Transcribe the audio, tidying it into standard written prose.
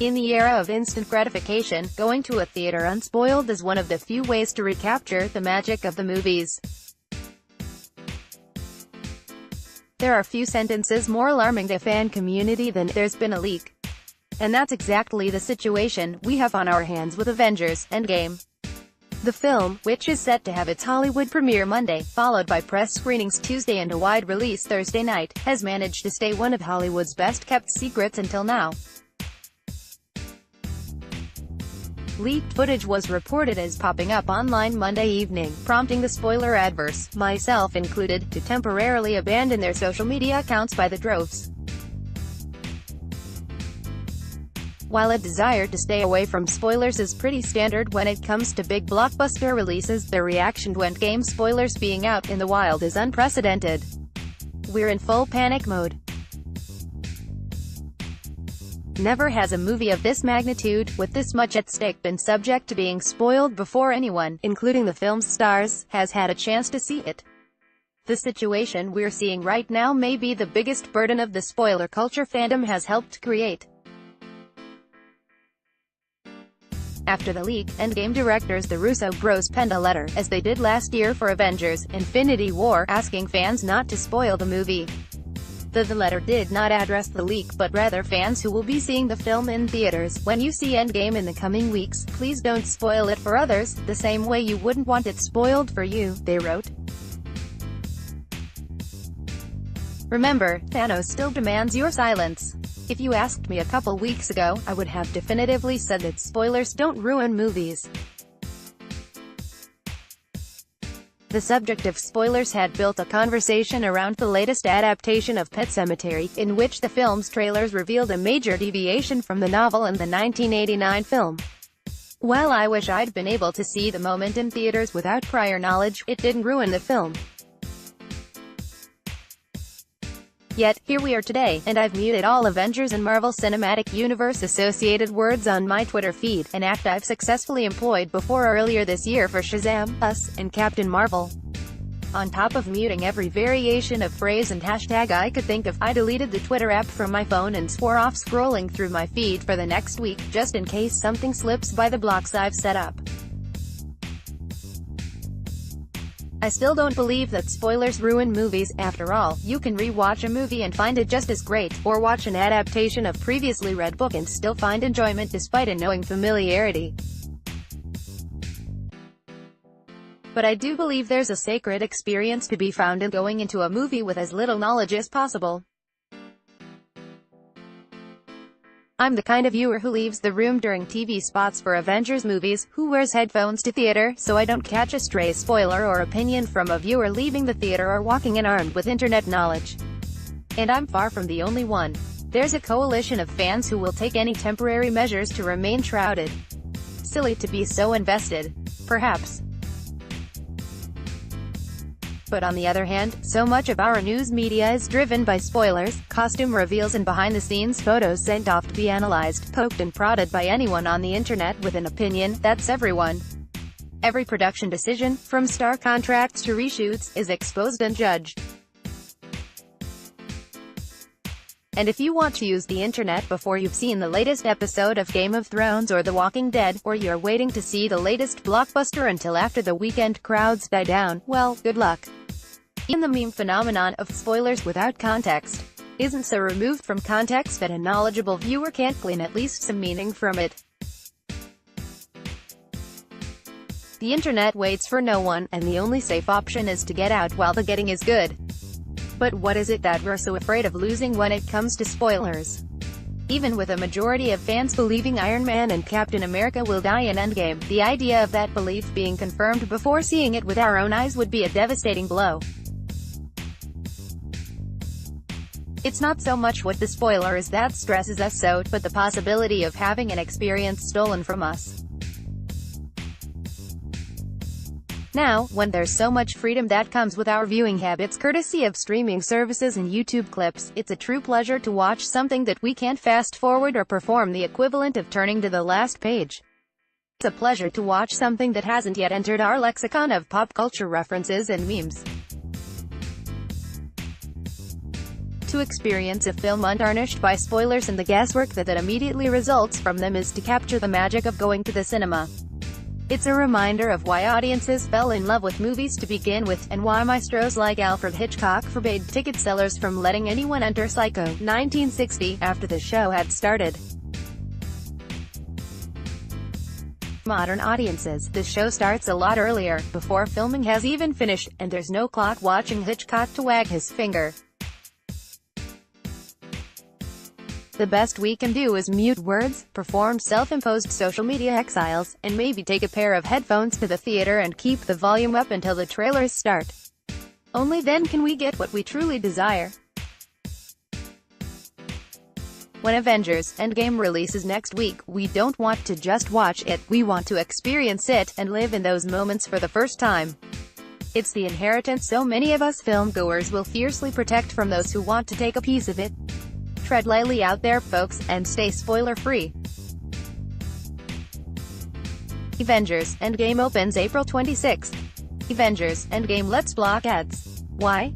In the era of instant gratification, going to a theater unspoiled is one of the few ways to recapture the magic of the movies. There are few sentences more alarming to fan community than "there's been a leak." And that's exactly the situation we have on our hands with Avengers: Endgame. The film, which is set to have its Hollywood premiere Monday, followed by press screenings Tuesday and a wide release Thursday night, has managed to stay one of Hollywood's best-kept secrets until now. Leaked footage was reported as popping up online Monday evening, prompting the spoiler-adverse, myself included, to temporarily abandon their social media accounts by the droves. While a desire to stay away from spoilers is pretty standard when it comes to big blockbuster releases, the reaction to Endgame spoilers being out in the wild is unprecedented. We're in full panic mode. Never has a movie of this magnitude, with this much at stake, been subject to being spoiled before anyone, including the film's stars, has had a chance to see it. The situation we're seeing right now may be the biggest burden of the spoiler culture fandom has helped create. After the leak, Endgame directors the Russo bros penned a letter, as they did last year for Avengers: Infinity War, asking fans not to spoil the movie. The letter did not address the leak, but rather fans who will be seeing the film in theaters. When you see Endgame in the coming weeks, please don't spoil it for others, the same way you wouldn't want it spoiled for you, they wrote. Remember, Thanos still demands your silence. If you asked me a couple weeks ago, I would have definitively said that spoilers don't ruin movies. The subject of spoilers had built a conversation around the latest adaptation of Pet Sematary, in which the film's trailers revealed a major deviation from the novel and the 1989 film. While I wish I'd been able to see the moment in theaters without prior knowledge, it didn't ruin the film. Yet, here we are today, and I've muted all Avengers and Marvel Cinematic Universe associated words on my Twitter feed, an act I've successfully employed before earlier this year for Shazam, Us, and Captain Marvel. On top of muting every variation of phrase and hashtag I could think of, I deleted the Twitter app from my phone and swore off scrolling through my feed for the next week, just in case something slips by the blocks I've set up. I still don't believe that spoilers ruin movies. After all, you can re-watch a movie and find it just as great, or watch an adaptation of previously read book and still find enjoyment despite a knowing familiarity. But I do believe there's a sacred experience to be found in going into a movie with as little knowledge as possible. I'm the kind of viewer who leaves the room during TV spots for Avengers movies, who wears headphones to theater, so I don't catch a stray spoiler or opinion from a viewer leaving the theater or walking in armed with internet knowledge. And I'm far from the only one. There's a coalition of fans who will take any temporary measures to remain shrouded. Silly to be so invested. Perhaps. But on the other hand, so much of our news media is driven by spoilers, costume reveals and behind-the-scenes photos sent off to be analyzed, poked and prodded by anyone on the internet with an opinion. That's everyone. Every production decision, from star contracts to reshoots, is exposed and judged. And if you want to use the internet before you've seen the latest episode of Game of Thrones or The Walking Dead, or you're waiting to see the latest blockbuster until after the weekend crowds die down, well, good luck. Even the meme phenomenon of spoilers without context isn't so removed from context that a knowledgeable viewer can't glean at least some meaning from it. The internet waits for no one, and the only safe option is to get out while the getting is good. But what is it that we're so afraid of losing when it comes to spoilers? Even with a majority of fans believing Iron Man and Captain America will die in Endgame, the idea of that belief being confirmed before seeing it with our own eyes would be a devastating blow. It's not so much what the spoiler is that stresses us so, but the possibility of having an experience stolen from us. Now, when there's so much freedom that comes with our viewing habits courtesy of streaming services and YouTube clips, it's a true pleasure to watch something that we can't fast forward or perform the equivalent of turning to the last page. It's a pleasure to watch something that hasn't yet entered our lexicon of pop culture references and memes. to experience a film untarnished by spoilers and the guesswork that immediately results from them is to capture the magic of going to the cinema. It's a reminder of why audiences fell in love with movies to begin with, and why maestros like Alfred Hitchcock forbade ticket sellers from letting anyone enter Psycho, 1960, after the show had started. Modern audiences, the show starts a lot earlier, before filming has even finished, and there's no clock watching Hitchcock to wag his finger. The best we can do is mute words, perform self-imposed social media exiles, and maybe take a pair of headphones to the theater and keep the volume up until the trailers start. Only then can we get what we truly desire. When Avengers: Endgame releases next week, we don't want to just watch it, we want to experience it, and live in those moments for the first time. It's the inheritance so many of us filmgoers will fiercely protect from those who want to take a piece of it. Tread lightly out there, folks, and stay spoiler-free. Avengers: Endgame opens April 26. Avengers: Endgame lets block ads. Why?